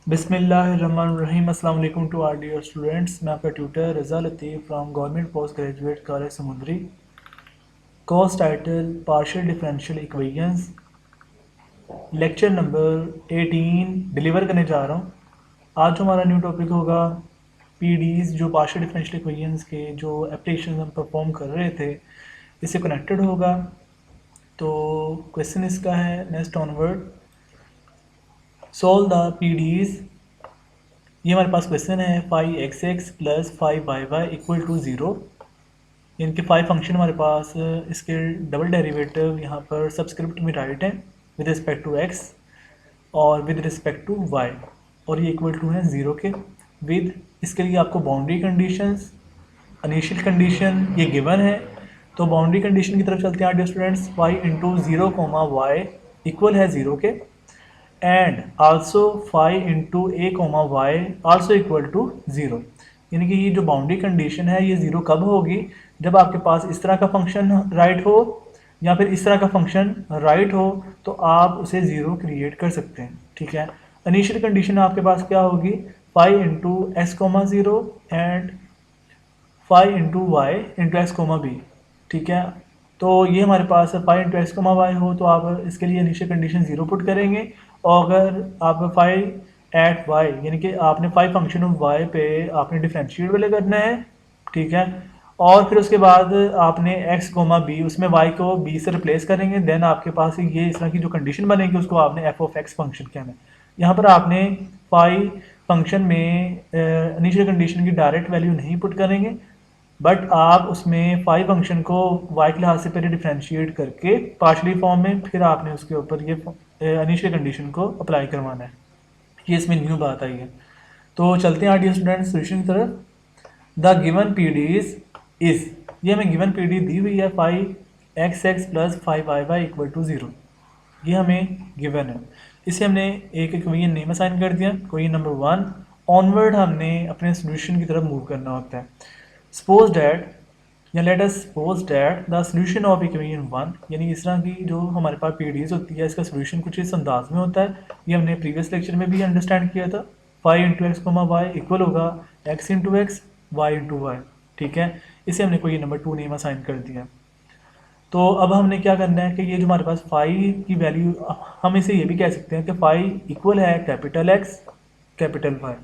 बिस्मिल्लाहिर्रहमानिर्रहीम। अस्सलाम वालेकुम टू आर डियर स्टूडेंट्स। मैं आपका tutor Raza Latif from government post graduate college Samundri. Course title partial differential equations, lecture number 18 deliver करने जा रहा हूँ। आज जो हमारा न्यू टॉपिक होगा पीडीज, जो पार्शियल डिफरेंशियल इक्वेशंस के जो एप्लीकेशन हम परफॉर्म कर रहे थे इससे कनेक्टेड होगा। तो क्वेश्चन इसका है next onward, solve the PDs. ये हमारे पास क्वेश्चन है 5x plus 5y equal to 0। इनके 5 फंक्शन हमारे पास, इसके डबल डेरिवेटिव यहाँ पर सबस्क्रिप्ट में राइट है विद रिस्पेक्ट टू x और विद रिस्पेक्ट टू y, और ये इक्वल टू है 0 के। विद इसके लिए आपको बाउंड्री कंडीशंस, इनिशियल कंडीशन ये गिवन है। तो बाउंड्री कंडीशन की तरफ चलते हैं dear students. y into 0 y equal है 0 के, and also 5 into a y also equal to 0। यानी कि ये जो बाउंड्री कंडीशन है ये 0 कब होगी, जब आपके पास इस तरह का फंक्शन राइट हो या फिर इस तरह का फंक्शन राइट हो, तो आप उसे 0 क्रिएट कर सकते हैं। ठीक है, इनिशियल कंडीशन आपके पास क्या होगी, 5 into s 0 and 5 into Y into X B. ठीक है, तो ये हमारे पास 5 इंटू एक्स वाई हो तो आप इसके लिए इनिशियल कंडीशन 0 पुट करेंगे। और अगर आप 5 एट वाई यानी कि आपने 5 फंक्शन ऑफ वाई पे आपने डिफरेंशिएट वाले करना है। ठीक है, और फिर उसके बाद आपने एक्स बी, उसमें वाई को बी से रिप्लेस करेंगे। देन आपके पास ये इस तरह की जो कंडीशन बनेगी उसको आपने एफ ऑफ एक्स फंक्शन कहना है। यहाँ पर आपने 5 फंक्शन में इनिशियल कंडीशन की डायरेक्ट वैल्यू नहीं पुट करेंगे, बट आप उसमें 5 फंक्शन को y के लिहाज से पहले डिफ्रेंशिएट करके पार्शली फॉर्म में फिर आपने उसके ऊपर ये इनिशियल कंडीशन को अप्लाई करवाना है। ये इसमें न्यू बात आई है। तो चलते हैं आर डी स्टूडेंट्स सोल्यूशन की तरफ। The given P D is, ये हमें गिवन पी डी दी हुई है 5x plus 5y equal to 0। ये हमें गिवन है, इसे हमने एक इक्वेशन नेम असाइन कर दिया। इक्वेशन नंबर 1 ऑनवर्ड हमने अपने सोल्यूशन की तरफ मूव करना होता है। सपोज डैट या let us suppose that the solution of equation 1, यानी इस तरह की जो हमारे पास पीडीएस होती है इसका सोल्यूशन कुछ इस अंदाज में होता है। ये हमने प्रीवियस लेक्चर में भी अंडरस्टैंड किया था। 5 इंटू एक्स वाई इक्वल होगा x into X Y into Y. ठीक है, इसे हमने कोई नंबर 2 नेम असाइन कर दिया। तो अब हमने क्या करना है कि ये जो हमारे पास 5 की वैल्यू, हम इसे ये भी कह सकते हैं कि 5 इक्वल है कैपिटल एक्स कैपिटल वाई।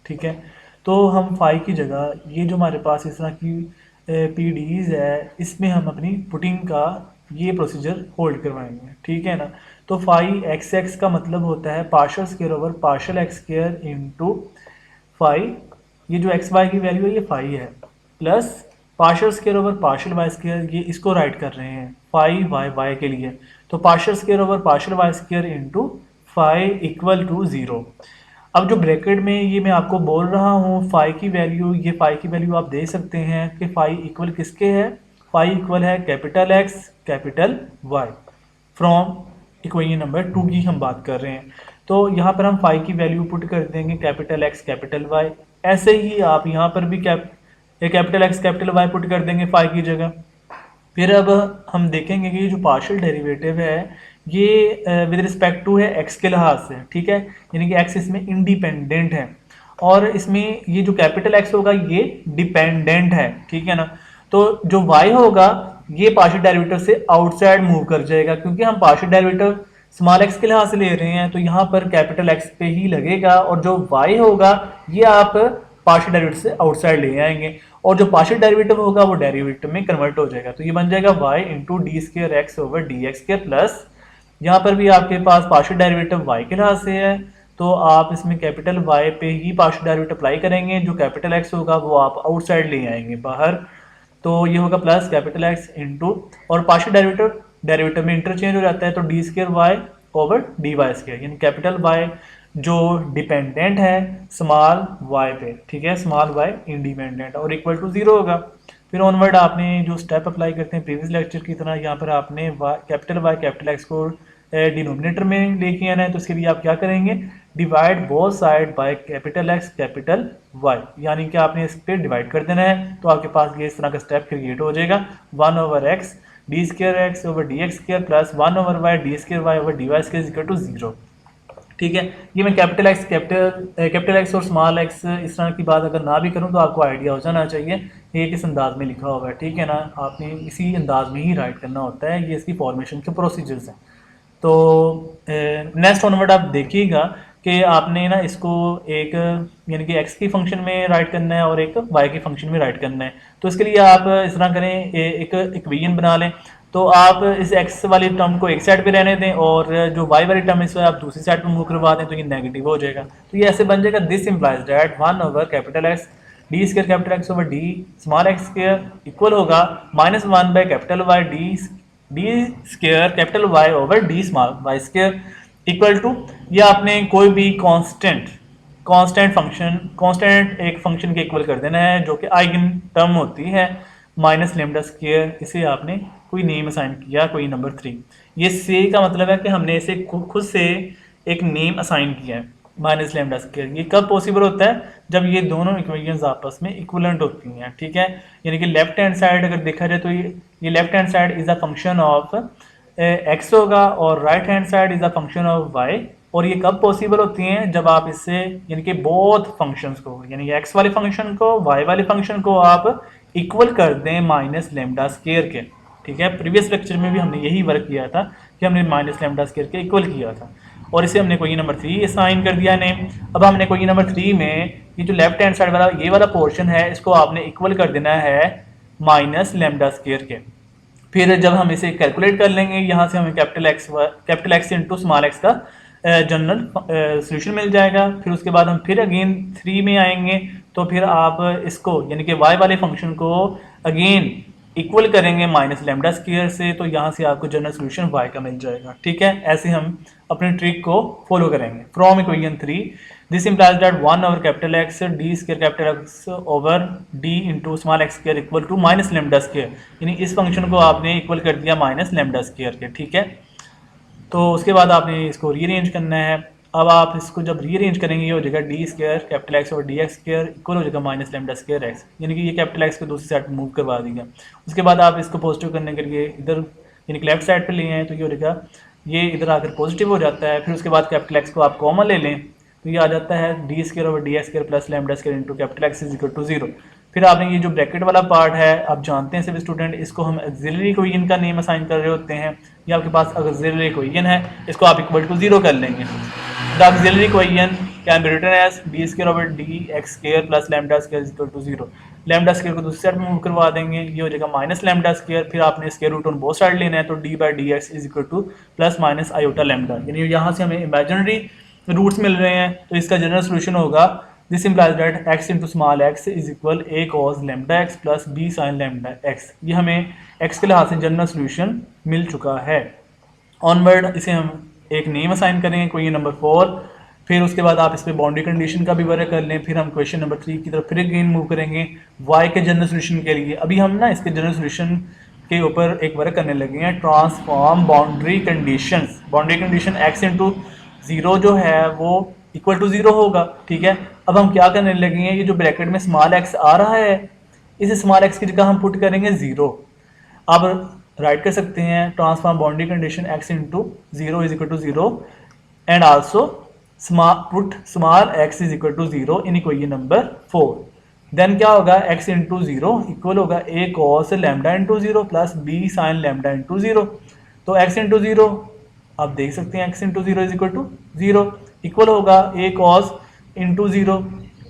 ठीक है, तो हम 5 की जगह ये जो हमारे पास इस तरह की पी डीज है इसमें हम अपनी पुटिंग का ये प्रोसीजर होल्ड करवाएंगे। ठीक है ना, तो 5x का मतलब होता है partial square over partial x square into 5, ये जो एक्स वाई की वैल्यू है ये 5 है, plus partial square over partial Y square, ये इसको राइट कर रहे हैं 5y के लिए। तो partial square over partial Y square into 5 equal to 0। अब जो ब्रैकेट में ये मैं आपको बोल रहा हूँ 5 की वैल्यू, ये 5 की वैल्यू आप दे सकते हैं कि 5 इक्वल किसके है, 5 इक्वल है capital X capital Y. From equation number 2 की हम बात कर रहे हैं, तो यहाँ पर हम 5 की वैल्यू पुट कर देंगे कैपिटल एक्स कैपिटल वाई। ऐसे ही आप यहाँ पर भी capital X capital Y put कर देंगे 5 की जगह। फिर अब हम देखेंगे कि ये जो पार्शियल डेरिवेटिव है ये विद रिस्पेक्ट टू है एक्स के लिहाज से। ठीक है, यानी कि एक्स इसमें इंडिपेंडेंट है और इसमें ये जो कैपिटल एक्स होगा ये डिपेंडेंट है। ठीक है ना, तो जो वाई होगा ये पार्शियल डेरिवेटिव से आउटसाइड मूव कर जाएगा, क्योंकि हम पार्शियल डेरिवेटिव स्मॉल एक्स के लिहाज से ले रहे हैं तो यहाँ पर कैपिटल एक्स पे ही लगेगा, और जो वाई होगा ये आप पार्शियल डेरिवेटिव से आउटसाइड ले आएंगे, और जो पार्शियल डेरिवेटिव होगा वो डेरिवेटिव में कन्वर्ट हो जाएगा। तो ये बन जाएगा y into D square X over D X square, plus यहाँ पर भी आपके पास पार्शियल डेरिवेटिव y के लिहाज से है तो आप इसमें कैपिटल y पे ही पार्शियल डेरिवेटिव अप्लाई करेंगे, जो कैपिटल x होगा वो आप आउटसाइड ले आएंगे बाहर। तो ये होगा प्लस कैपिटल x इंटू, और पार्शियल डेरिवेटिव में इंटरचेंज हो जाता है तो D square Y over D Y square, यानी कैपिटल y जो डिपेंडेंट है स्मॉल y पे। ठीक है, स्मॉल y इंडिपेंडेंट और इक्वल टू 0 होगा। फिर ऑनवर्ड आपने जो स्टेप अप्लाई करते हैं प्रीवियस लेक्चर की तरह, यहाँ पर आपने कैपिटल y कैपिटल x को डिनोमिनेटर में लेके आना है। तो इसके लिए आप क्या करेंगे, divide both side by capital x capital y, यानी कि आपने इस पर डिवाइड कर देना है। तो आपके पास ये इस तरह का स्टेप क्रिएट हो जाएगा 1 over X D square X over D X square plus 1 over Y D square Y over D Y square equal to 0। ठीक है। ये मैं कैपिटल एक्स और स्मॉल एक्स इस तरह की बात अगर ना भी करूं तो आपको आइडिया हो जाना चाहिए ये किस अंदाज में लिखा होगा, ठीक है ना। आपने इसी अंदाज में ही राइट करना होता है, ये इसकी फॉर्मेशन के प्रोसीजर्स हैं। तो नेक्स्ट ऑनवर्ड आप देखिएगा कि आपने ना इसको एक यानी कि एक्स की फंक्शन में राइट करना है और एक वाई की फंक्शन में राइट करना है। तो इसके लिए आप इस तरह करें, एक इक्वेशन बना लें। तो आप इस एक्स वाली टर्म को एक साइड पे रहने दें और जो वाई वाली टर्म इस आप दूसरी साइड पे मूव करवा दें तो ये नेगेटिव हो जाएगा। तो ये ऐसे बन जाएगा, this implies that 1 over capital X D square capital X over D small X square equal होगा -1 by capital Y D square capital Y over D small Y square equal to, ये आपने कोई भी कांस्टेंट एक function के equal कर देना है जो कि आइगन टर्म होती है माइनस लेमडा स्क्वायर। इसे आपने कोई नेम असाइन किया, कोई नंबर 3। ये से का मतलब है कि हमने इसे खुद से एक नेम असाइन किया है माइनस लेमडा स्क्वायर। ये कब पॉसिबल होता है? जब ये दोनों इक्वेशंस आपस में इक्विवेलेंट होती हैं, ठीक है। यानी कि लेफ्ट हैंड साइड अगर देखा जाए तो ये left hand side is a function of X होगा और right hand side is a function of Y. और ये कब पॉसिबल होती हैं? जब आप इससे यानी कि बोथ फंक्शंस को, यानी एक्स वाले फंक्शन को वाई वाले फंक्शन को आप इक्वल कर दें माइनस लेमडा स्क्वायर के, ठीक है। प्रीवियस लेक्चर में भी हमने यही वर्क किया था कि हमने माइनस लेमडा स्क्वायर के इक्वल किया था और इसे हमने कोई नंबर 3 असाइन कर दिया नेम। अब हमने कोई नंबर 3 में ये जो लेफ्ट हैंड साइड वाला ये वाला पोर्शन है इसको आपने इक्वल कर देना है माइनस लेमडा स्क्वायर के। फिर जब हम इसे कैलकुलेट कर लेंगे यहाँ से हमें capital x into small x का जनरल सोल्यूशन मिल जाएगा। फिर उसके बाद हम फिर अगेन 3 में आएंगे तो फिर आप इसको यानी कि वाई वाले फंक्शन को अगेन इक्वल करेंगे माइनस लेमडा स्क्वायर से, तो यहाँ से आपको जनरल सोल्यूशन वाई का मिल जाएगा, ठीक है। ऐसे हम अपनी ट्रिक को फॉलो करेंगे। From equation 3 this implies that 1 over capital X D square capital X over D into small X square equal to minus lambda square, यानी इस फंक्शन को आपने इक्वल कर दिया माइनस लेमडा स्क्वायर के, ठीक है। तो उसके बाद आपने इसको रीअरेंज करना है। अब आप इसको जब रीअरेंज करेंगे ये हो जाएगा डी स्क्वायर कैपिटल एक्स और डी एक्स स्क्वायर इक्वल हो जाएगा माइनस लेमडा स्क्वायर एक्स, यानी कि ये कैपिटल एक्स को दूसरी साइड मूव करवा दिया। उसके बाद आप इसको पॉजिटिव करने के लिए इधर यानी कि लेफ्ट साइड पे लिए हैं तो ये हो जाएगा, ये इधर आकर पॉजिटिव हो जाता है। फिर उसके बाद कैपिटल एक्स को आप कॉमन ले लें तो ये आ जाता है D square over D X square plus lambda square into capital X is equal to 0। फिर आपने ये जो ब्रैकेट वाला पार्ट है आप जानते हैं सभी स्टूडेंट, इसको हम ऑक्सिलरी इक्वेशन का नेम असाइन कर रहे होते हैं। ये आपके पास ऑक्सिलरी इक्वेशन है, इसको आप इक्वल टू 0 कर लेंगे। The auxiliary equation can be written as D square over D X square plus lambda square is equal to 0। Lambda square को दूसरी साइड में मूव करवा देंगे, ये हो जाएगा माइनस लेमडा स्क्वायर। फिर आपने square root on both side लेना है तो D by D x is equal to plus minus iota lambda, यानी यहाँ से हमें इमेजिनरी रूट्स मिल रहे हैं तो इसका जनरल सोल्यूशन होगा this implies that X into small X is equal A cos lambda X plus B sine lambda X. ये हमें एक्स के लिहाज से जनरल सोल्यूशन मिल चुका है। ऑनवर्ड इसे हम एक नेम असाइन करेंगे कोई नंबर 4। फिर उसके बाद आप इस पर बाउंड्री कंडीशन का भी वर्क कर लें। फिर हम क्वेश्चन नंबर 3 की तरफ फिर अगेन मूव करेंगे वाई के जनरल सोल्यूशन के लिए। अभी हम ना इसके जनरल सोल्यूशन के ऊपर एक वर्क करने लगे हैं, transform boundary conditions. Boundary condition X into 0 जो है वो इक्वल टू 0 होगा, ठीक है। अब हम क्या करने लगे हैं, ये जो ब्रैकेट में स्मॉल एक्स आ रहा है इस स्मॉल एक्स की जगह हम पुट करेंगे 0। अब राइट कर सकते हैं transform boundary condition X into 0 is equal to 0 and also put small X is equal to 0 in equation number 4। Then क्या होगा, x इंटू 0 इक्वल होगा a cos lambda into 0 plus b sine lambda into 0। तो x into 0 आप देख सकते हैं x into 0 is equal to 0 equal होगा a cos into 0,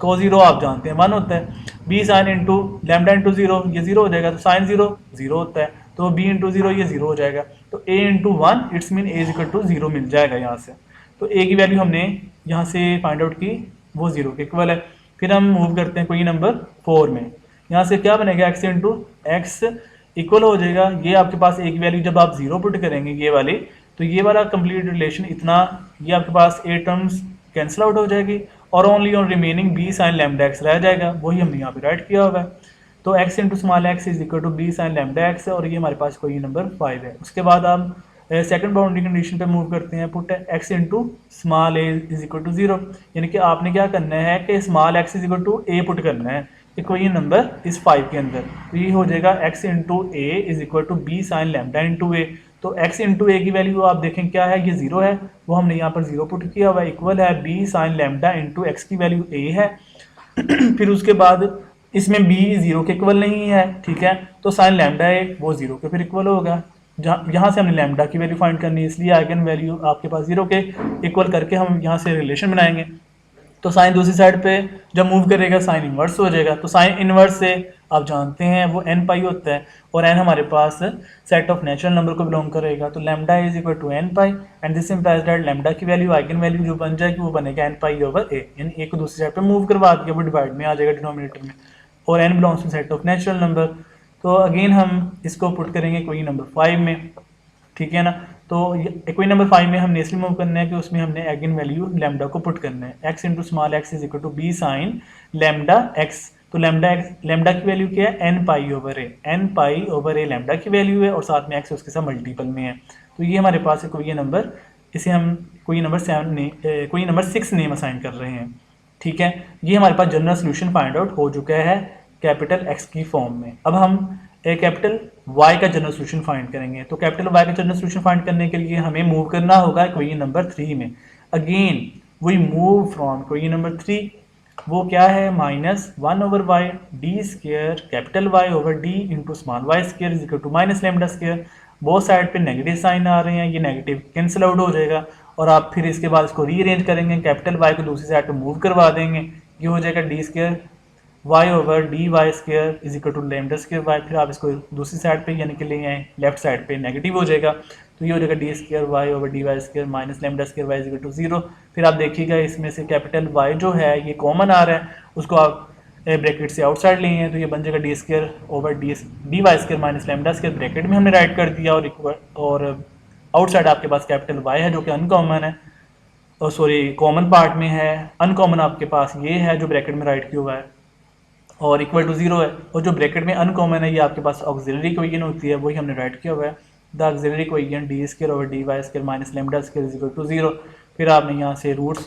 cos 0 आप जानते हैं 1 होता है, b sine into lambda into 0 ये 0 हो जाएगा, तो साइन 0 0 होता है, तो b इंटू 0 ये 0 हो जाएगा, तो a into 1 it's mean a is equal to 0 मिल जाएगा यहाँ से। तो a की वैल्यू हमने यहाँ से फाइंड आउट की, वो 0 के इक्वल है। फिर हम मूव करते हैं क्वेश्चन नंबर 4 में। यहाँ से क्या बनेगा, x इंटू एक्स इक्वल हो जाएगा, ये आपके पास एक वैल्यू जब आप 0 पुट करेंगे ये वाली, तो ये वाला कंप्लीट रिलेशन इतना, ये आपके पास a टर्म्स कैंसिल आउट हो जाएगी और only on remaining b sine lambda X रह जाएगा, वही हमने यहाँ पे राइट किया होगा। तो x into small X is equal to b sine lambda X, और ये हमारे पास क्वेश्चन नंबर 5 है। उसके बाद हम सेकंड बाउंड्री कंडीशन पे मूव करते हैं, put x into small a is equal to 0, यानी कि आपने क्या करना है कि small x is equal to a put करना है इक्वेशन नंबर इस 5 के अंदर। तो ये हो जाएगा x into a is equal to b sine lambda into a। तो x इंटू ए की वैल्यू आप देखें क्या है, ये 0 है, वो हमने यहाँ पर 0 पुट किया हुआ है, इक्वल है b sign lambda into x की वैल्यू a है। फिर उसके बाद इसमें b 0 के इक्वल नहीं है, ठीक है, तो साइन लैम्डा है वो 0 के फिर इक्वल होगा। यहाँ से हमने लैम्डा की वैल्यू फाइंड करनी है, इसलिए आइगन वैल्यू आपके पास 0 के इक्वल करके हम यहाँ से रिलेशन बनाएंगे। तो साइन दूसरी साइड पे जब मूव करेगा साइन इन्वर्स हो जाएगा, तो साइन इन्वर्स से आप जानते हैं वो n पाई होता है, और n हमारे पास सेट ऑफ नेचुरल नंबर को बिलोंग करेगा, तो lambda is equal to n pi, and this implies that lambda की वैल्यू आइगन वैल्यू जो बन जाएगी वो बनेगा n पाई ओवर a, यानी a को दूसरी साइड पे मूव करवा दिया, वो डिवाइड में आ जाएगा डिनोमिनेटर में, और n belongs to set of natural number. तो अगेन हम इसको पुट करेंगे कोई नंबर 5 में, ठीक है ना। तो कोई नंबर 5 में हमने इसलिए मूव करना है कि उसमें हमने एगन वैल्यू लैम्डा को पुट करना है, x into small X is equal to B sine lambda x। तो लैम्डा की वैल्यू क्या है, n pi over A, n pi over A lambda की वैल्यू है, और साथ में x उसके साथ मल्टीपल में है। तो ये हमारे पास है कोई नंबर, इसे हम कोई नंबर 6 नेम असाइन कर रहे हैं, ठीक है। ये हमारे पास जनरल सोल्यूशन फाइंड आउट हो चुका है कैपिटल X की फॉर्म में। अब हम कैपिटल Y का जनरल सोल्यूशन फाइंड करेंगे। तो कैपिटल Y का जनरल सोल्यूशन फाइंड करने के लिए हमें मूव करना होगा इक्वेशन नंबर 3 में। Again we move from equation number 3, वो क्या है, -1 over Y D square capital Y over D into small y square is equal to minus lambda square. बहुत साइड पे नेगेटिव साइन आ रहे हैं, ये नेगेटिव कैंसिल आउट हो जाएगा, और आप फिर इसके बाद इसको रीअरेंज करेंगे, कैपिटल Y को दूसरी साइड पे मूव करवा देंगे, ये हो जाएगा D square y over D Y square is equal to lambda square y। फिर आप इसको दूसरी साइड पे यानी कि ले आए लेफ्ट साइड पे नेगेटिव हो जाएगा, तो ये हो जाएगा D square Y over D Y square minus lambda square Y is equal to 0। फिर आप देखिएगा इसमें से कैपिटल Y जो है ये कॉमन आ रहा है, उसको आप ब्रैकेट से आउटसाइड लिए हैं, तो ये बन जाएगा D square over D Y square minus lambda square, bracket में हमने राइट कर दिया, और आउटसाइड आपके पास कैपिटल Y है जो कि अनकॉमन है, और सॉरी कॉमन पार्ट में है, अनकॉमन आपके पास ये है जो ब्रैकेट में राइट किया हुआ है, और इक्वल टू 0 है, और जो ब्रैकेट में अनकॉमन है ये आपके पास ऑक्सिलरी इक्वेशन होती है, वही हमने राइट किया हुआ है, the auxiliary equation D square over D Y square minus lambda square is equal to 0। फिर आपने यहाँ से रूट्स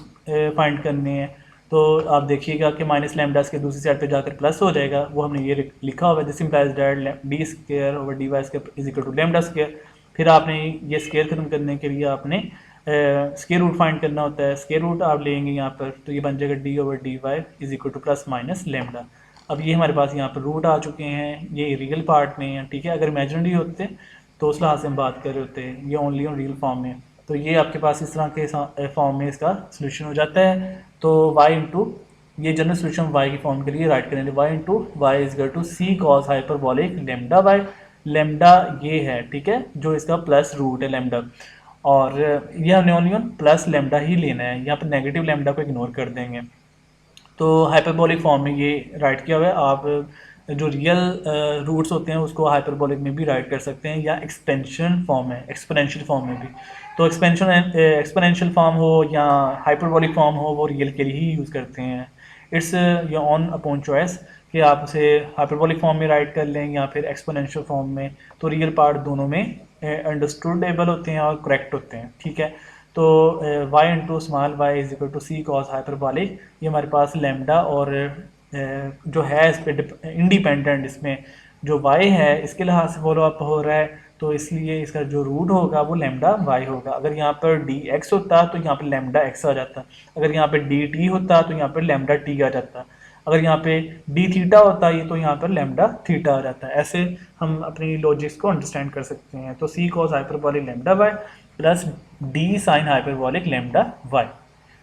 फाइंड करने हैं, तो आप देखिएगा कि माइनस लैम्डा स्क्वायर दूसरी साइड पे जाकर प्लस हो जाएगा, वो हमने ये लिखा हुआ है, this implies that D square over D Y square is equal to lambda square. फिर आपने ये स्क्वायर खत्म करने के लिए आपने स्क्वायर रूट फाइंड करना होता है, स्क्वायर रूट आप लेंगे यहाँ पर, तो ये बन जाएगा D over D Y is equal to plus minus lambda. अब ये हमारे पास यहाँ पर रूट आ चुके हैं, ये रियल पार्ट में है, ठीक है। अगर इमेजिनरी होते तो उस लिहाज से हम बात कर रहे होते, ये ओनली ऑन रियल फॉर्म में, तो ये आपके पास इस तरह के फॉर्म में इसका सोल्यूशन हो जाता है। तो y इंटू ये जनरल सोल्यूशन y की फॉर्म के लिए राइट करेंगे, y into Y is equal to C cos hyperbolic lambda Y, lambda ये है, ठीक है, जो इसका प्लस रूट है लैम्डा, और ये हमने ओनली ऑन प्लस लैम्डा ही लेना है, यहाँ पर नेगेटिव लैम्डा को इग्नोर कर देंगे। तो हाइपरबोलिक फॉर्म में ये राइट किया हुआ है, आप जो रियल रूट्स होते हैं उसको हाइपरबोलिक में भी राइट कर सकते हैं, या एक्सपेंशन फॉर्म है एक्सपोनेंशियल फॉर्म में भी। तो एक्सपोनेंशियल फॉर्म हो या हाइपरबोलिक फॉर्म हो, वो रियल के लिए ही यूज़ करते हैं। It's your on upon choice कि आप उसे हाइपरबोलिक फॉर्म में राइट कर लें या फिर एक्सपोनेंशियल फॉर्म में, तो रियल पार्ट दोनों में अंडरस्टूडेबल होते हैं और करेक्ट होते हैं, ठीक है। तो y into small Y is equal to C cos hyperbolic, ये हमारे पास लैम्डा और जो है इस पर इंडिपेंडेंट, इसमें जो y है इसके लिहाज से फॉलो अप हो रहा है, तो इसलिए इसका जो रूट होगा वो लैम्डा y होगा। अगर यहाँ पर dx होता तो यहाँ पर लैम्डा x आ जाता, अगर यहाँ पर dt होता तो यहाँ पर लैम्डा t आ जाता, अगर यहाँ पे d थीटा होता है तो यहाँ पर लैम्डा थीटा आ जाता है। ऐसे हम अपनी लॉजिक्स को अंडरस्टैंड कर सकते हैं। तो C cos hyperbolic lambda Y plus D sine hyperbolic lambda Y,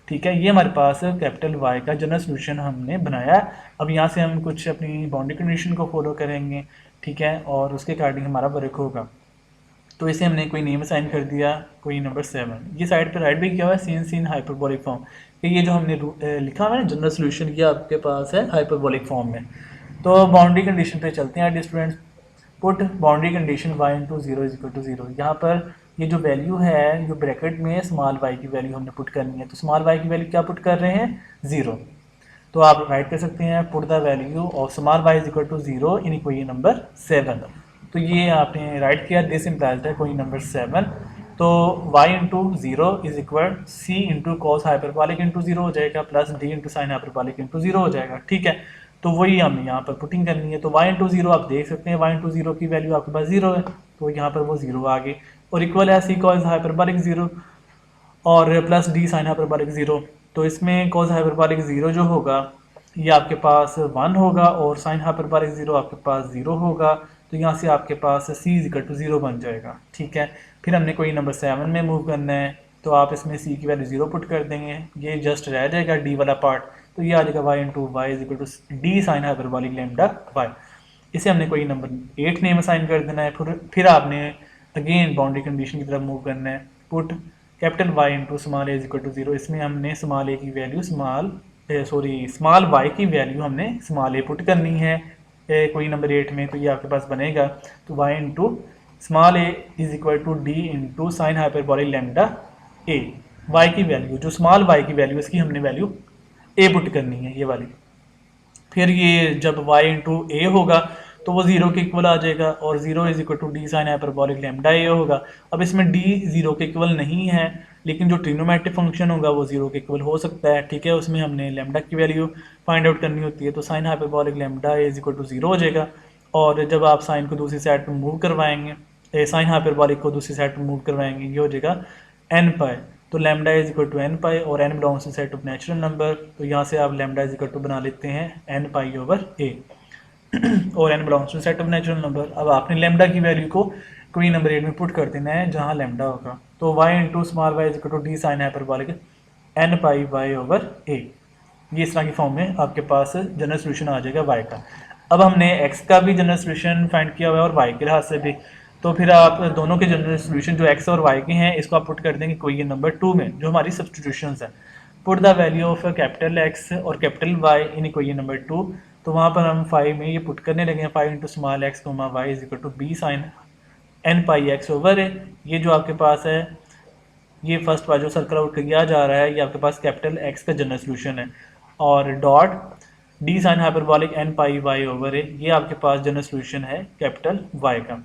ठीक है। ये हमारे पास कैपिटल Y का जनरल सोल्यूशन हमने बनाया। अब यहाँ से हम कुछ अपनी बाउंड्री कंडीशन को फॉलो करेंगे, ठीक है, और उसके अकॉर्डिंग हमारा वर्क होगा। तो इसे हमने कोई नेम असाइन कर दिया, कोई नंबर 7, ये साइड पे राइट भी किया हुआ है सीन हाइपरबोलिक फॉर्म, कि ये जो हमने लिखा हुआ है जनरल सोल्यूशन ये आपके पास है हाइपरबोलिक फॉर्म में। तो बाउंड्री कंडीशन पे चलते हैं students. Put boundary condition y into 0 is equal to 0। यहाँ पर ये जो वैल्यू है, जो ब्रैकेट में स्मॉल y की वैल्यू हमने पुट करनी है, तो स्मॉल y की वैल्यू क्या पुट कर रहे हैं, 0। तो आप राइट कर सकते हैं put the value of small y is equal to 0 in equation number 7। तो ये आपने राइट किया, दिस इम्प्लाइज है इक्वेशन नंबर 7। तो y into 0 is equal c into cos hyperbolic into 0 हो जाएगा, plus d into sine hyperbolic into 0 हो जाएगा, ठीक है। तो वही हमने यहाँ पर पुटिंग करनी है। तो y इंटू 0 आप देख सकते हैं, y इंटू 0 की वैल्यू आपके पास 0 है, तो यहाँ पर वो 0 आ गई, और इक्वल है सी कॉज हाइपरबोलिक 0 और प्लस डी साइन हाइपरबोलिक 0। तो इसमें कॉज हाइपरबोलिक 0 जो होगा ये आपके पास 1 होगा और साइन हाइपरबोलिक 0 आपके पास 0 होगा। तो यहाँ से आपके पास c इक्वल टू 0 बन जाएगा। ठीक है, फिर हमने कोई नंबर 7 में मूव करना है, तो आप इसमें c की वैल्यू 0 पुट कर देंगे, ये जस्ट रह जाएगा d वाला पार्ट, तो ये आ जाएगा y into Y is equal to D sine hyperbolic lambda y। इसे हमने कोई नंबर 8 नेम असाइन कर देना है। फिर आपने अगेन बाउंड्री कंडीशन की तरफ मूव करना है, put capital y into small A is equal to 0। इसमें हमने स्मॉल ए की वैल्यू स्मॉल वाई की वैल्यू हमने स्मॉल ए पुट करनी है कोई नंबर 8 में, तो ये आपके पास बनेगा तो y into small A is equal to D into sine hyperbolic lambda A. Y की वैल्यू जो स्मॉल वाई की वैल्यू इसकी हमने वैल्यू ए पुट करनी है ये वाली। फिर ये जब y इंटू ए होगा तो वो 0 के इक्वल आ जाएगा और 0 is equal to D sine hyperbolic lambda A होगा। अब इसमें d 0 के इक्वल नहीं है, लेकिन जो ट्रिग्नोमेट्रिक फंक्शन होगा वो 0 के इक्वल हो सकता है। ठीक है, उसमें हमने लैम्डा की वैल्यू फाइंड आउट करनी होती है, तो sine hyperbolic lambda A is equal to 0 हो जाएगा। और जब आप साइन को दूसरी साइड पर मूव करवाएंगे, साइन हाइपरबोलिक को दूसरी साइड पर मूव करवाएंगे, ये हो जाएगा एन पाई। तो lambda is equal to N pi और N belongs to set of natural number, तो यहाँ से आप लैम्डा इज इक्वल टू बना लेते हैं एन पाई ओवर ए और N belongs to set of natural number. अब आपने लैम्डा की वैल्यू को कोई नंबर 8 में पुट कर देना है जहाँ लैम्डा होगा, तो Y into small Y is equal to D sine hyperbolic N pi Y over A. ये इस तरह की फॉर्म में आपके पास जनरल सोल्यूशन आ जाएगा वाई का। अब हमने एक्स का भी जनरल सोल्यूशन फाइंड किया हुआ है और वाई के लिहाज से भी, तो फिर आप दोनों के जनरल सोल्यूशन जो एक्स और वाई के हैं इसको आप पुट कर देंगे कोई ये नंबर 2 में, जो हमारी सब्स्टिट्यूशंस है। Put the value of capital X और कैपिटल वाई इन कोई ये नंबर 2, तो वहाँ पर हम 5 में ये पुट करने लगे हैं 5 into small x comma y is equal to B sine N pi x over है। ये जो आपके पास है ये फर्स्ट बार जो सर्कल आउट किया जा रहा है ये आपके पास कैपिटल एक्स का जनरल सोल्यूशन है, और dot D sine hyperbolic N pi Y over है ये आपके पास जनरल सोल्यूशन है कैपिटल वाई का।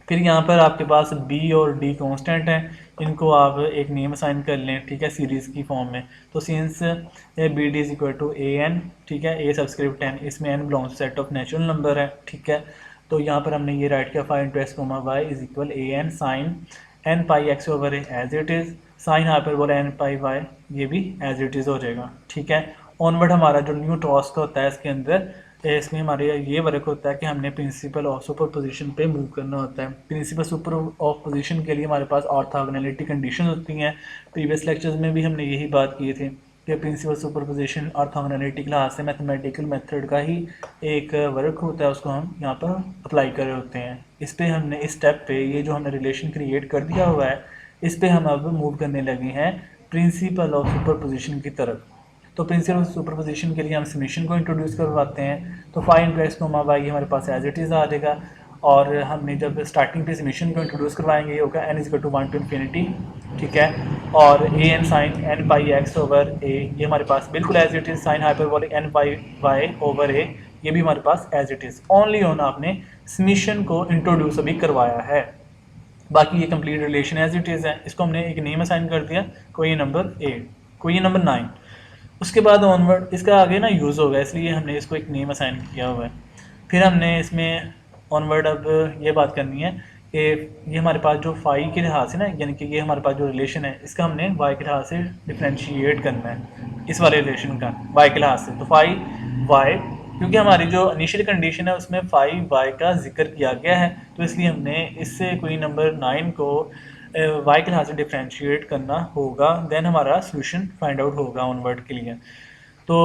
फिर यहाँ पर आपके पास b और d कांस्टेंट हैं, इनको आप एक नेम असाइन कर लें। ठीक है, सीरीज़ की फॉर्म में, तो since b d is equal to a n, ठीक है, ए सब्सक्रिप्ट n, इसमें n belongs set of natural number है। ठीक है, तो यहाँ पर हमने ये राइट किया 5 into x comma y is equal a N sine N pi x over a as it is, sine hyperbola n pi y ये भी एज इट इज़ हो जाएगा। ठीक है, ऑनवर्ड हमारा जो न्यू टॉस्क होता है इसके अंदर इसमें हमारे ये वर्क होता है कि हमने प्रिंसिपल ऑफ सुपर पोजिशन पे मूव करना होता है। प्रिंसिपल सुपर ऑफ पोजिशन के लिए हमारे पास ऑर्थोगोनैलिटी कंडीशन होती हैं। प्रीवियस लेक्चर्स में भी हमने यही बात की थी कि प्रिंसिपल सुपर पोजिशन ऑर्थोगोनैलिटी के लिहाज से मैथमेटिकल मेथड का ही एक वर्क होता है, उसको हम यहाँ पर अप्लाई कर रहे होते हैं। इस पर हमने इस स्टेप पे ये जो हमने रिलेशन क्रिएट कर दिया हुआ है इस पर हम अब मूव करने लगे हैं प्रिंसिपल ऑफ सुपर पोजिशन की तरफ। तो प्रिंसिपल सुपरपोजिशन के लिए हम समेशन को इंट्रोड्यूस करवाते हैं, तो 5 इंटू एक्स कोमा वाई हमारे पास एज इट इज़ आ जाएगा। और हमने जब स्टार्टिंग पे समेशन को इंट्रोड्यूस करवाएंगे ये होगा N is equal to 1 to infinity. ठीक है, और A N sine N pi x over A ये हमारे पास बिल्कुल as it is, sine hyperbolic N pi Y over A ये भी हमारे पास as it is, only on आपने समेशन को इंट्रोड्यूस अभी करवाया है। बाकी ये complete relation as it is है। इसको हमने एक नेम असाइन कर दिया, कोई नंबर 8, कोई नंबर 9। उसके बाद ऑनवर्ड इसका आगे ना यूज़ होगा, इसलिए हमने इसको एक नेम असाइन किया हुआ है। फिर हमने इसमें ऑनवर्ड अब ये बात करनी है कि ये हमारे पास जो फाई के लिहाज से ना, यानी कि ये हमारे पास जो रिलेशन है इसका हमने वाई के लिहाज से डिफ्रेंशिएट करना है, इस वाले रिलेशन का वाई के लिहाज से। तो फाई वाई, क्योंकि हमारी जो इनिशियल कंडीशन है उसमें फाई वाई का जिक्र किया गया है, तो इसलिए हमने इससे कोई नंबर 9 को वाई के लिहाज से डिफ्रेंशिएट करना होगा, देन हमारा सोल्यूशन फाइंड आउट होगा ऑनवर्ड के लिए। तो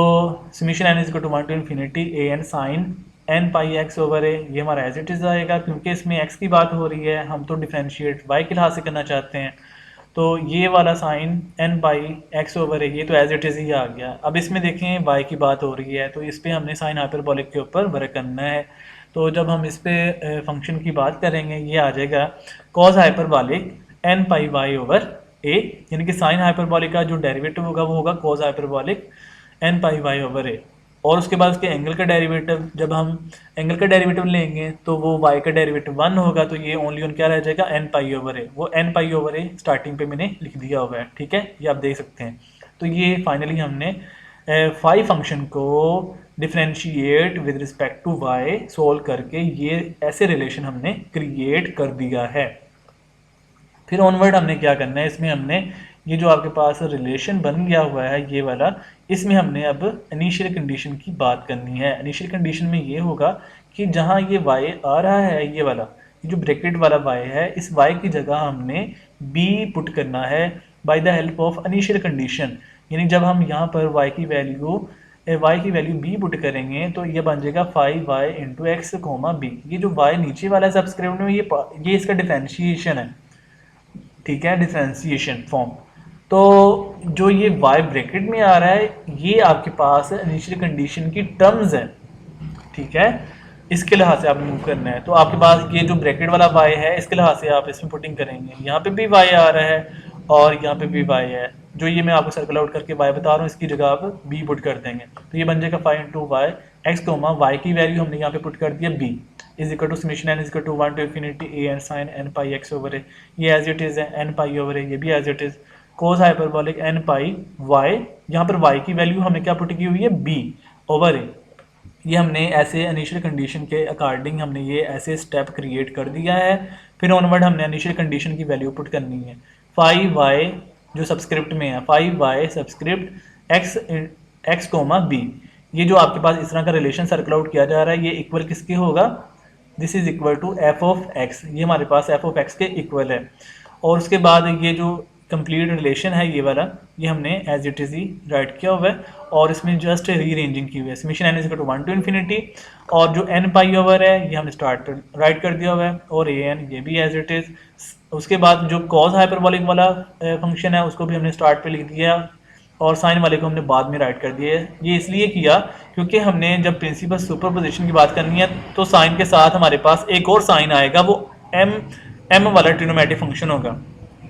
summation N is equal to 1 to infinity A N sine N pi x over A ये हमारा एज इट इज़ आएगा, क्योंकि इसमें एक्स की बात हो रही है, हम तो डिफ्रेंशिएट वाई के लिहाज से करना चाहते हैं। तो ये वाला sign N pi x over A ये तो एज इट इज़ ही आ गया। अब इसमें देखें वाई की बात हो रही है, तो इस पर हमने साइन हाइपरबोलिक के ऊपर वर्क करना है। तो जब हम इस पे फंक्शन की बात करेंगे ये आ जाएगा cos hyperbolic N pi Y over ए, यानी कि साइन हाइपरबोलिक का जो डेरिवेटिव होगा वो होगा cos hyperbolic N pi Y over A. और उसके बाद उसके एंगल का डेरिवेटिव, जब हम एंगल का डेरिवेटिव लेंगे तो वो वाई का डेरिवेटिव 1 होगा, तो ये ओनली ऑन क्या रह जाएगा एन पाई ओवर ए। वो एन पाई ओवर ए स्टार्टिंग पे मैंने लिख दिया हुआ है। ठीक है, ये आप देख सकते हैं। तो ये फाइनली हमने फाई फंक्शन को differentiate with respect to y solve करके ये ऐसे रिलेशन हमने क्रिएट कर दिया है। फिर ऑनवर्ड हमने क्या करना है, इसमें हमने ये जो आपके पास रिलेशन बन गया हुआ है ये वाला, इसमें हमने अब इनिशियल कंडीशन की बात करनी है। इनिशियल कंडीशन में ये होगा कि जहाँ ये y आ रहा है, ये वाला ये जो ब्रैकेट वाला y है, इस y की जगह हमने b पुट करना है by the help of initial condition. यानी जब हम यहाँ पर y की वैल्यू b पुट करेंगे तो ये बन जाएगा 5y into x coma B. ये जो y नीचे वाला है सब्सक्रिप्ट में, ये इसका डिफरेंशिएशन है, ठीक है, डिफरेंशिएशन फॉर्म। तो जो ये y ब्रैकेट में आ रहा है ये आपके पास इनिशियल कंडीशन की टर्म्स है, ठीक है, इसके लिहाज से आप मूव करना है। तो आपके पास ये जो ब्रैकेट वाला y है इसके लिहाज से आप इसमें पुटिंग करेंगे, यहाँ पे भी y आ रहा है और यहाँ पे भी y है। जो ये मैं आपको सर्कल आउट करके y बता रहा हूँ इसकी जगह आप b पुट कर देंगे, तो ये बन जाएगा 5 into y x comma y की वैल्यू हमने यहाँ पे पुट कर दिया b is equal to summation n is equal to 1 to infinity a n sine n pi x over a, ये एज इट इज है n पाई ओवर a, ये भी as it is cos hyperbolic n pi y, यहाँ पर y की value हमने क्या put की हुई है b ओवर a। ये हमने ऐसे इनिशियल कंडीशन के अकॉर्डिंग हमने ये ऐसे स्टेप क्रिएट कर दिया है। फिर ऑनवर्ड हमने इनिशियल कंडीशन की वैल्यू पुट करनी है। 5y जो सब्सक्रिप्ट में है, 5y subscript x coma b, ये जो आपके पास इस तरह का रिलेशन सर्कल आउट किया जा रहा है ये इक्वल किसके होगा, this is equal to f of x, ये हमारे पास f ऑफ x के इक्वल है। और उसके बाद ये जो कंप्लीट रिलेशन है ये वाला, ये हमने एज इट इज ही राइट किया हुआ है और इसमें जस्ट रीअरेंजिंग की हुई है। Summation n is equal to 1 to infinity, और जो n पाई ओवर है ये हमने स्टार्ट राइट कर दिया हुआ है, और an ये भी एज इट इज। उसके बाद जो कॉस हाइपरबोलिक वाला फंक्शन है उसको भी हमने स्टार्ट पे लिख दिया और साइन वाले को हमने बाद में राइट कर दिया है। ये इसलिए किया क्योंकि हमने जब प्रिंसिपल सुपरपोजिशन की बात करनी है तो साइन के साथ हमारे पास एक और साइन आएगा, वो m वाला ट्रिग्नोमेट्रिक फंक्शन होगा।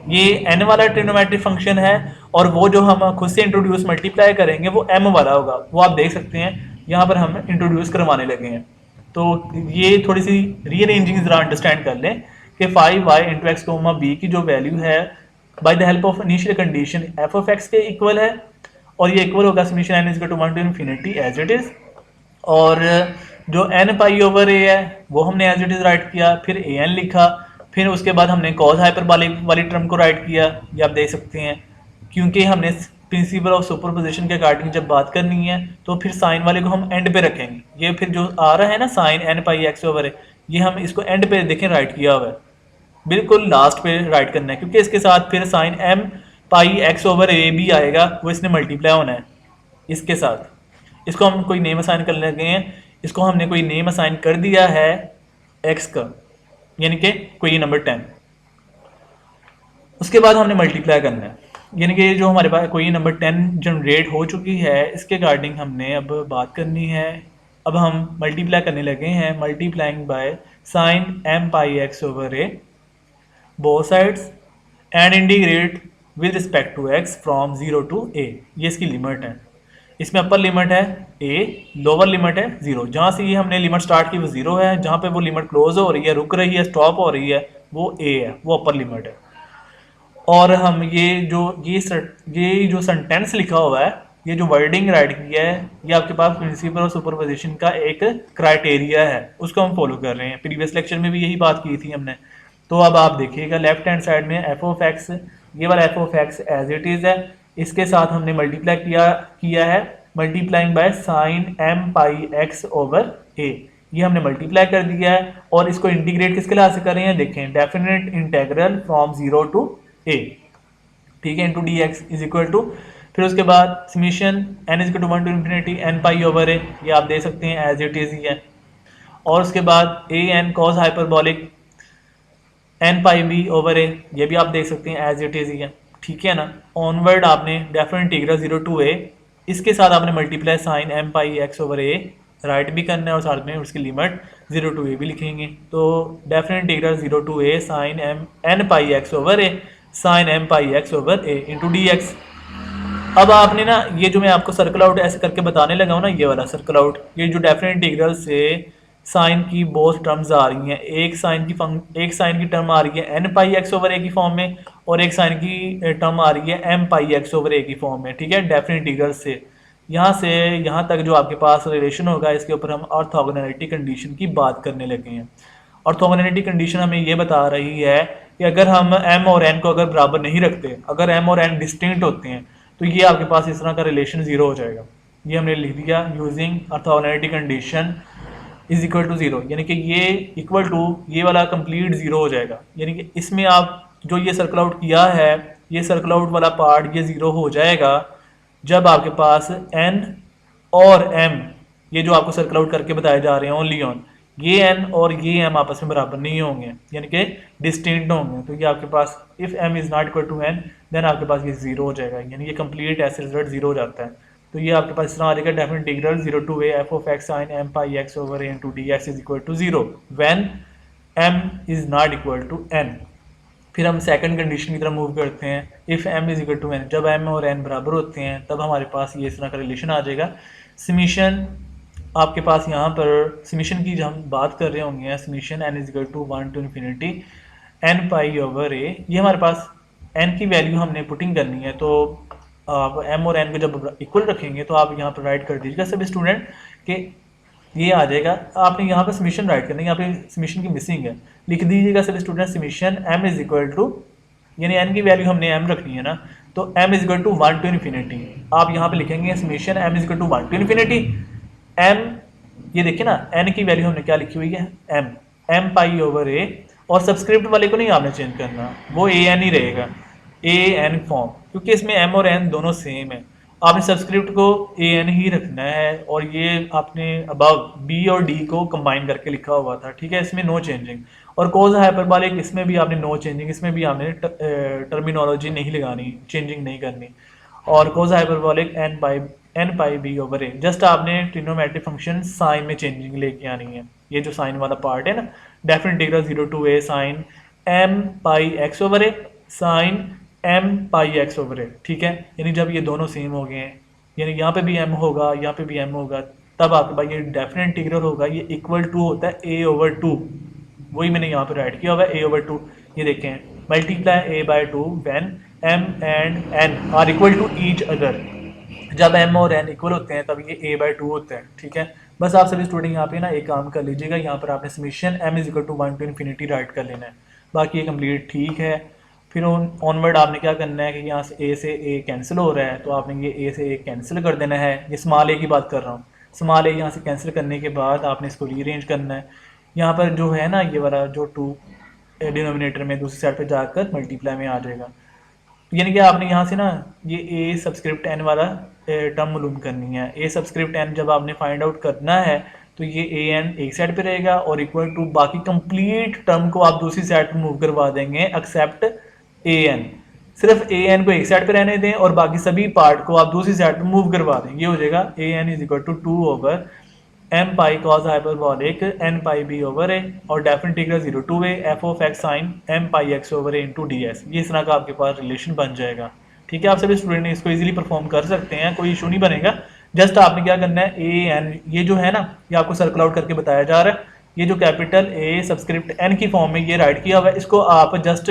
ये n वाला ट्रिग्नोमेट्रिक फंक्शन है और वो जो हम खुद से इंट्रोड्यूस मल्टीप्लाई करेंगे वो m वाला होगा, वो आप देख सकते हैं यहाँ पर हम इंट्रोड्यूस करवाने लगे हैं। तो ये थोड़ी सी रीअरेंजिंग जरा अंडरस्टैंड कर लें कि 5y into x coma B की जो वैल्यू है by the help of initial condition f of x के इक्वल है, और ये इक्वल होगा summation n is equal to 1 to infinity as it is. और जो n पाई ओवर a है वो हमने एज इट इज राइट किया, फिर an लिखा, फिर उसके बाद हमने कॉस हाइपरबोलिक वाली टर्म को राइट किया, ये आप देख सकते हैं, क्योंकि हमने प्रिंसिपल ऑफ सुपरपोजिशन के अकॉर्डिंग जब बात करनी है तो फिर साइन वाले को हम एंड पे रखेंगे। ये फिर जो आ रहा है ना sign n pi x over है, ये हम इसको एंड पे देखें राइट किया हुआ है, बिल्कुल लास्ट पे राइट करना है, क्योंकि इसके साथ फिर sine m pi x over a भी आएगा, वो इसने मल्टीप्लाई होना है इसके साथ। इसको हम कोई नेम असाइन करने लगे हैं, इसको हमने कोई नेम असाइन कर दिया है x का, यानी कि कोई नंबर 10। उसके बाद हमने मल्टीप्लाई करना है, यानी कि जो हमारे पास कोई नंबर 10 जनरेट हो चुकी है इसके अकॉर्डिंग हमने अब बात करनी है। अब हम मल्टीप्लाई करने लगे हैं, multiplying by sine m pi x over a both sides and integrate with respect to x from 0 to a। ये इसकी लिमिट है, इसमें अपर लिमिट है a, लोअर लिमिट है 0। जहाँ से ये हमने लिमिट स्टार्ट की वो 0 है, जहाँ पे वो लिमिट क्लोज हो रही है, रुक रही है, स्टॉप हो रही है, वो a है, वो अपर लिमिट है। और हम ये जो सेंटेंस लिखा हुआ है, ये जो वर्डिंग राइट किया है, ये आपके पास प्रिंसिपल और सुपरपोजिशन का एक क्राइटेरिया है, उसको हम फॉलो कर रहे हैं। प्रीवियस लेक्चर में भी यही बात की थी हमने। तो अब आप देखिएगा लेफ्ट हैंड साइड में f ऑफ x, ये वाला f of x as it is है, इसके साथ हमने मल्टीप्लाई किया है multiplying by sine m pi x over a, ये हमने मल्टीप्लाई कर दिया है। और इसको इंटीग्रेट किसके लिहाज से कर रहे हैं, देखें, definite integral from 0 to a, ठीक है, into d x is equal to, फिर उसके बाद summation n is equal to 1 to infinity n pi over a, ये आप देख सकते हैं एज इट इज ही है। और उसके बाद a n cos hyperbolic n pi b over a, ये भी आप देख सकते हैं एज इट इज ही है, ठीक है ना। ऑनवर्ड आपने डेफिनेट इंटीग्रल 0 टू a, इसके साथ आपने multiply sine m pi x over a write भी करना है और साथ में उसकी लिमिट 0 टू a भी लिखेंगे। तो definite integral 0 to a sine n pi x over a sine m pi x over a into d x. अब आपने ना ये जो मैं आपको सर्कल आउट ऐसे करके बताने लगा हूँ ना, ये वाला सर्कल आउट, ये जो डेफिनेट इंटीग्रल से साइन की बोथ टर्म्स आ रही हैं, एक साइन की टर्म आ रही है n pi x over a की फॉर्म में, और एक साइन की टर्म आ रही है m pi x over a की फॉर्म में, ठीक है। डेफिनेट इंटीग्रल से यहाँ तक जो आपके पास रिलेशन होगा, इसके ऊपर हम ऑर्थोगोनैलिटी कंडीशन की बात करने लगे हैं। ऑर्थोगोनैलिटी कंडीशन हमें ये बता रही है कि अगर हम m और n को अगर बराबर नहीं रखते, अगर m और n डिस्टिंक्ट होते हैं, तो ये आपके पास इस तरह का रिलेशन जीरो हो जाएगा। ये हमने लिख दिया using orthogonality condition is equal to zero, यानी कि ये इक्वल टू ये वाला कंप्लीट जीरो हो जाएगा। यानी कि इसमें आप जो ये सर्कल आउट किया है, ये सर्कल आउट वाला पार्ट ये जीरो हो जाएगा जब आपके पास n और m, ये जो आपको सर्कल आउट करके बताए जा रहे हैं ओनली ऑन, ये n और ये m आपस में बराबर नहीं होंगे, यानी कि डिस्टिंक्ट होंगे। तो ये आपके पास if m is not equal to n, then आपके पास ये जीरो हो जाएगा, यानी ये कंप्लीट ऐसे रिजल्ट जीरो हो जाता है। तो ये आपके पास इस तरह आ जाएगा definite integral 0 to a f of x sin m pi x over a into dx is equal to zero when m is not equal to n। फिर हम सेकंड कंडीशन की तरफ मूव करते हैं, if m is equal to n, जब m और n बराबर होते हैं तब हमारे पास ये इस तरह का रिलेशन आ जाएगा। समीशन आपके पास यहाँ पर समीशन की हम बात कर रहे होंगे, summation n is equal to 1 to infinity n pi over a, ये हमारे पास n की वैल्यू हमने पुटिंग करनी है। तो आप m और n को जब इक्वल रखेंगे तो आप यहाँ पर राइट कर दीजिएगा सभी स्टूडेंट कि ये आ जाएगा। आपने यहाँ पर समीशन राइट करना है, यहाँ पे समीशन की मिसिंग है, लिख दीजिएगा सभी student summation m is equal to, यानी n की वैल्यू हमने m रखनी है ना, तो m is equal to 1 to infinity. आप यहाँ पे लिखेंगे summation m is equal to 1 to infinity m, ये देखिए ना n की वैल्यू हमने क्या लिखी हुई है m पाई ओवर a, और सब्सक्रिप्ट वाले को नहीं आपने चेंज करना, वो a n ही रहेगा, a n फॉर्म, क्योंकि इसमें m और n दोनों सेम है। आपने सब्सक्रिप्ट को a n ही रखना है, और ये आपने अबव b और d को कंबाइन करके लिखा हुआ था, ठीक है, इसमें नो चेंजिंग। और कोज हाइपरबोलिक इसमें भी आपने नो चेंजिंग, इसमें भी आपने टर्मिनोलॉजी नहीं लगानी, चेंजिंग नहीं करनी। और कोज hyperbolic n pi b over a, just आपने ट्रिग्नोमेट्रिक फंक्शन साइन में चेंजिंग लेके आनी है। ये जो साइन वाला पार्ट है ना, definite integral 0 to a sine m pi x over a sine m pi x over a, ठीक है। यानी जब ये दोनों सेम हो गए हैं, यानी यहाँ पे भी m होगा, यहाँ पे भी m होगा, तब आपके पास ये डेफिनेट इंटीग्रल होगा, ये इक्वल टू होता है a ओवर 2, वही मैंने यहाँ पे राइट किया हुआ है a ओवर 2। ये देखें, multiply a by 2 when m and n are equal to each other, जब m और n इक्वल होते हैं तब ये a बाय 2 होते हैं, ठीक है। बस आप सभी स्टूडेंट यहाँ पे ना एक काम कर लीजिएगा, यहाँ पर आपने summation m is equal to 1 to infinity write कर लेना है, बाकी ये कंप्लीट ठीक है। फिर ऑनवर्ड आपने क्या करना है कि यहाँ से a से a कैंसिल हो रहा है, तो आपने ये a से a कैंसिल कर देना है, ये स्मॉल a की बात कर रहा हूँ, स्मॉल a यहाँ से कैंसिल करने के बाद आपने इसको रीअरेंज करना है। यहाँ पर जो है ना ये वाला जो 2 डिनोमिनेटर में दूसरी साइड पे जाकर मल्टीप्लाई में आ जाएगा, यानी कि आपने यहाँ से ना ये a सब्सक्रिप्ट n वाला टर्म मालूम करनी है। a सब्सक्रिप्ट n जब आपने फाइंड आउट करना है तो ये a n एक साइड पे रहेगा, और इक्वल टू बाकी कंप्लीट टर्म को आप दूसरी साइड पे मूव करवा देंगे एक्सेप्ट a n, सिर्फ a n को एक साइड पे रहने दें और बाकी सभी पार्ट को आप दूसरी साइड पे मूव करवा दें। ये हो जाएगा a n is equal to 2 over m pi cos hyperbolic n pi b over a, और definite integral 0 to a f of x sine m pi x over a into ds, ये इस तरह का आपके पास रिलेशन बन जाएगा, ठीक है। आप सभी स्टूडेंट इसको इजीली परफॉर्म कर सकते हैं, कोई इशू नहीं बनेगा। जस्ट आपने क्या करना है, a n ये जो है ना, ये आपको सर्कल आउट करके बताया जा रहा है, ये जो कैपिटल a सब्सक्रिप्ट n की फॉर्म में ये राइट किया हुआ है, इसको आप जस्ट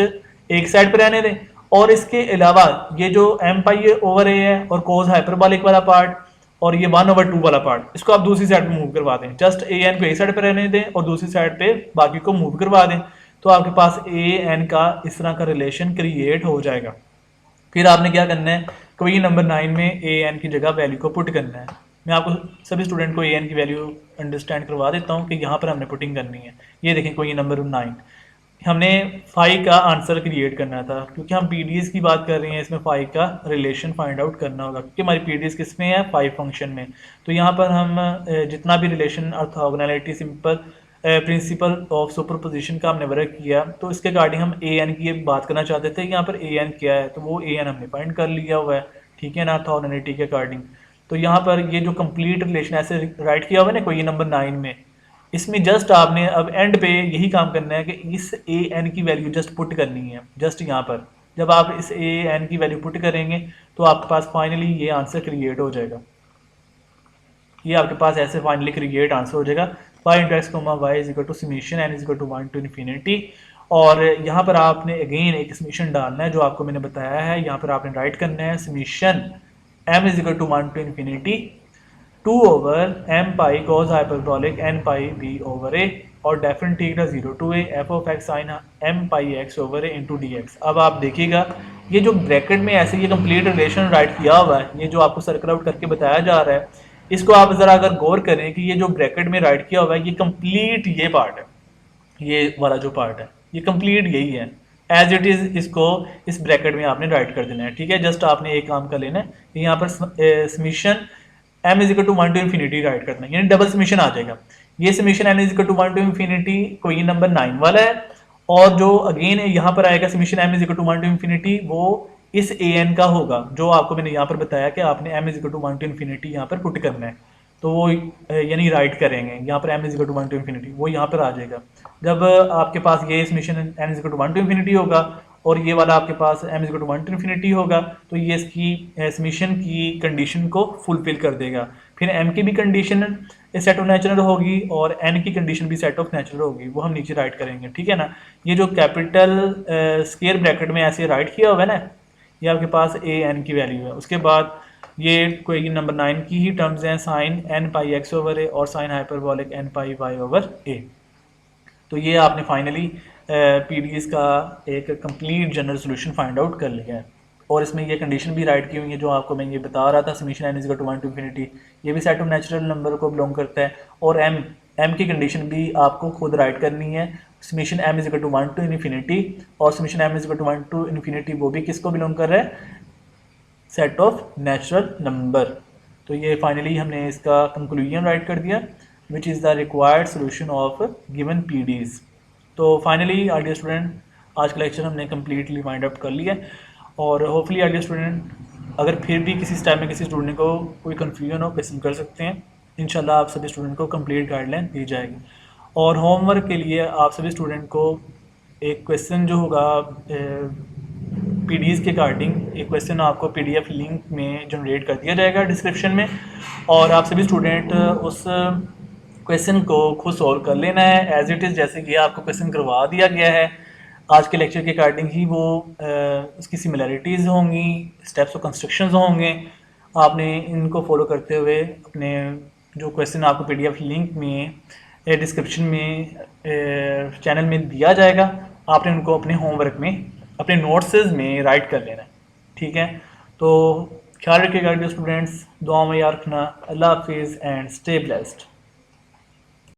एक साइड पे रहने दें, और इसके अलावा ये जो m पाई ओवर a है और कोस हाइपरबोलिक वाला पार्ट और ये 1 ओवर 2 वाला पार्ट, इसको आप दूसरी साइड पे मूव करवा दें, जस्ट a n को एक साइड पे रहने दें और दूसरी साइड पे बाकी को मूव करवा दें, तो आपके पास a n का इस तरह का रिलेशन क्रिएट हो जाएगा। फिर आपने क्या करना है, क्वेश्चन नंबर 9 में a n की जगह वैल्यू को पुट करना है। मैं आपको सभी स्टूडेंट को a n की वैल्यू अंडरस्टैंड करवा देता हूँ कि यहाँ पर हमने पुटिंग करनी है। ये देखें क्वेश्चन नंबर 9, हमने फाई का आंसर क्रिएट करना था, क्योंकि हम पीडीएस की बात कर रहे हैं, इसमें फाई का रिलेशन फाइंड आउट करना होगा, क्योंकि हमारी पीडीएस किस में है, फाई फंक्शन में। तो यहाँ पर हम जितना भी relation orthogonality simple principle of superposition का हमने वर्क किया, तो इसके रिगार्डिंग हम ए एन की बात करना चाहते थे, यहाँ पर ए एन क्या है, तो वो ए एन हमने फाइंड कर लिया हुआ है, ठीक है ना, ऑर्थोगोनैलिटी के अकॉर्डिंग। तो यहाँ पर ये जो कंप्लीट रिलेशन ऐसे राइट किया हुआ है ना क्वेश्चन नंबर 9 में, इसमें जस्ट आपने अब एंड पे यही काम करना है कि इस ए एन की वैल्यू जस्ट पुट करनी है। जस्ट यहाँ पर जब आप इस ए एन की वैल्यू पुट करेंगे तो आपके पास फाइनली ये आंसर क्रिएट हो जाएगा। ये आपके पास ऐसे फाइनली क्रिएट आंसर हो जाएगा, pi into x comma y is equal to summation n is equal to 1 to infinity. और यहाँ पर आपने अगेन एक समीशन डालना है जो आपको मैंने बताया है। यहाँ पर आपने राइट करना है summation m is equal to 1 to infinity 2 over m pi cos hyperbolic n pi b over a और definite theta 0 to a f of x sine m pi x over a into d x. अब आप देखिएगा ये जो bracket में ऐसे ये complete relation right किया हुआ है, ये जो आपको सर्कल आउट करके बताया जा रहा है, इसको आप ज़रा अगर गौर करें कि ये जो ब्रैकेट में राइट किया हुआ है ये कंप्लीट ये पार्ट है, ये वाला जो पार्ट है ये कंप्लीट यही है एज इट इज़। इसको इस ब्रैकेट में आपने राइट कर देना है, ठीक है। जस्ट आपने एक काम कर लेना है कि यहाँ पर summation m is equal to 1 to infinity write करना है, यानी डबल समीशन आ जाएगा। ये summation n is equal to 1 to infinity कोई नंबर 9 वाला है, और जो अगेन यहाँ पर आएगा summation m is equal to 1 to infinity वो इस an का होगा, जो आपको मैंने यहाँ पर बताया कि आपने m is equal to 1 to infinity यहाँ पर पुट करना है। तो वो यानी राइट करेंगे यहाँ पर m is equal to 1 to infinity, वो यहाँ पर आ जाएगा। जब आपके पास ये summation n is equal to 1 to infinity होगा और ये वाला आपके पास m is equal to 1 to infinity होगा, तो ये इसकी समीशन की कंडीशन को फुलफिल कर देगा। फिर m की भी कंडीशन सेट ऑफ नेचुरल होगी और n की कंडीशन भी सेट ऑफ नेचुरल होगी, वो हम नीचे राइट करेंगे, ठीक है ना। ये जो कैपिटल स्क्वायर ब्रैकेट में ऐसे राइट किया हुआ है ना, ये आपके पास a n की वैल्यू है। उसके बाद ये कोई नंबर 9 की ही टर्म्स हैं, sine n pi x over a और sine hyperbolic n pi y over a। तो ये आपने फाइनली पीडीएस का एक complete general solution find out कर लिया है, और इसमें ये कंडीशन भी राइट की हुई है जो आपको मैं ये बता रहा था। Summation n is equal to 1 to infinity ये भी सेट ऑफ नेचुरल नंबर को बिलोंग करता है, और m की कंडीशन भी आपको खुद राइट करनी है। Summation m is equal to 1 to infinity और summation m is equal to 1 to infinity वो भी किसको बिलोंग कर रहा है, सेट ऑफ नेचुरल नंबर। तो ये फाइनली हमने इसका कंक्लूजन राइट कर दिया, which is the required solution of given PDs. तो फाइनली आर डी स्टूडेंट आज का लेक्चर हमने कम्प्लीटली फाइंड आउट कर लिया, और होपफुली आर डी स्टूडेंट अगर फिर भी किसी टाइम में किसी स्टूडेंट को कोई कन्फ्यूजन हो क्वेश्चन कर सकते हैं। इंशाल्लाह आप सभी स्टूडेंट को कंप्लीट गाइडलाइन दी जाएगी, और होमवर्क के लिए आप सभी स्टूडेंट को एक क्वेश्चन जो होगा पीडीएस के अकॉर्डिंग एक क्वेश्चन आपको पीडीएफ लिंक में जनरेट कर दिया जाएगा डिस्क्रिप्शन में, और आप सभी स्टूडेंट उस क्वेश्चन को खुद सॉल्व कर लेना है एज इट इज़, जैसे कि आपको क्वेश्चन करवा दिया गया है आज के लेक्चर के अकॉर्डिंग ही। वो उसकी सिमिलैरिटीज़ होंगी, स्टेप्स ऑफ कंस्ट्रक्शंस होंगे, आपने इनको फॉलो करते हुए अपने जो क्वेश्चन आपको पीडीएफ लिंक में डिस्क्रिप्शन में चैनल में दिया जाएगा, आपने उनको अपने होमवर्क में अपने नोट्स में राइट कर लेना है, ठीक है। तो ख्याल रखिएगा स्टूडेंट्स, दुआ में याद रखना। अल्लाह हाफिज़ एंड स्टे ब्लेस्ड।